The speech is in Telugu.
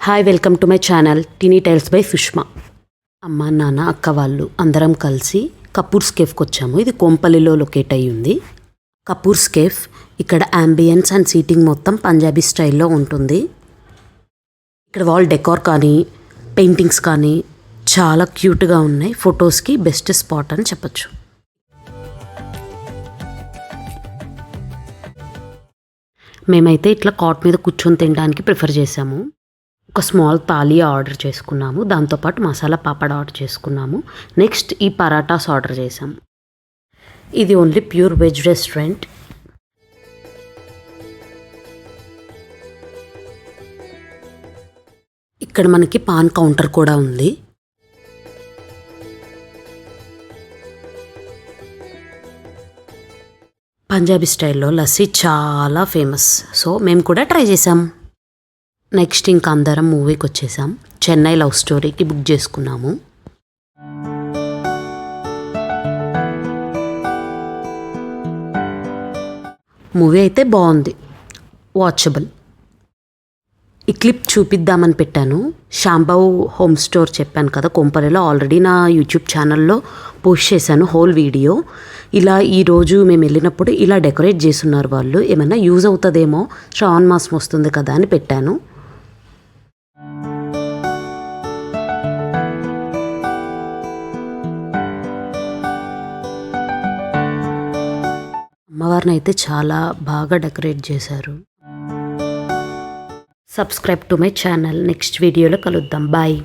Hi, welcome to my channel teeny tiles by Sushma. అమ్మ, నాన్న, అక్క వాళ్ళు అందరం కలిసి కపూర్స్ కేఫ్కి వచ్చాము. ఇది కోంపల్లిలో లొకేట్ అయ్యి ఉంది. కపూర్స్ కేఫ్ ఇక్కడ అంబియన్స్ అండ్ సీటింగ్ మొత్తం పంజాబీ స్టైల్లో ఉంటుంది. ఇక్కడ వాల్ డెకార్ కానీ పెయింటింగ్స్ కానీ చాలా క్యూట్గా ఉన్నాయి. ఫొటోస్కి బెస్ట్ స్పాట్ అని చెప్పచ్చు. మేమైతే ఇట్లా కాట్ మీద కూర్చొని తినడానికి ప్రిఫర్ చేసాము. ఒక స్మాల్ థాలీ ఆర్డర్ చేసుకున్నాము. దాంతోపాటు మసాలా పాపడ్ ఆర్డర్ చేసుకున్నాము. నెక్స్ట్ ఈ పరాటాస్ ఆర్డర్ చేసాము. ఇది ఓన్లీ ప్యూర్ వెజ్ రెస్టారెంట్. ఇక్కడ మనకి పాన్ కౌంటర్ కూడా ఉంది. పంజాబీ స్టైల్లో లస్సీ చాలా ఫేమస్. సో మేము కూడా ట్రై చేసాం. నెక్స్ట్ ఇంకా అందరం మూవీకి వచ్చేసాం. చెన్నై లవ్ స్టోరీకి బుక్ చేసుకున్నాము. మూవీ అయితే బాగుంది, వాచబుల్. ఈ క్లిప్ చూపిద్దామని పెట్టాను. శాంబావు హోమ్ స్టోర్ చెప్పాను కదా కోంపల్లిలో, ఆల్రెడీ నా యూట్యూబ్ ఛానల్లో పోస్ట్ చేశాను హోల్ వీడియో. ఇలా ఈరోజు మేము వెళ్ళినప్పుడు ఇలా డెకరేట్ చేస్తున్నారు వాళ్ళు. ఏమైనా యూజ్ అవుతుందేమో, శ్రావణ మాసం వస్తుంది కదా అని పెట్టాను. అమ్మవారిని అయితే చాలా బాగా డెకరేట్ చేశారు. Subscribe to my channel. Next వీడియోలో కలుద్దాం. బాయ్.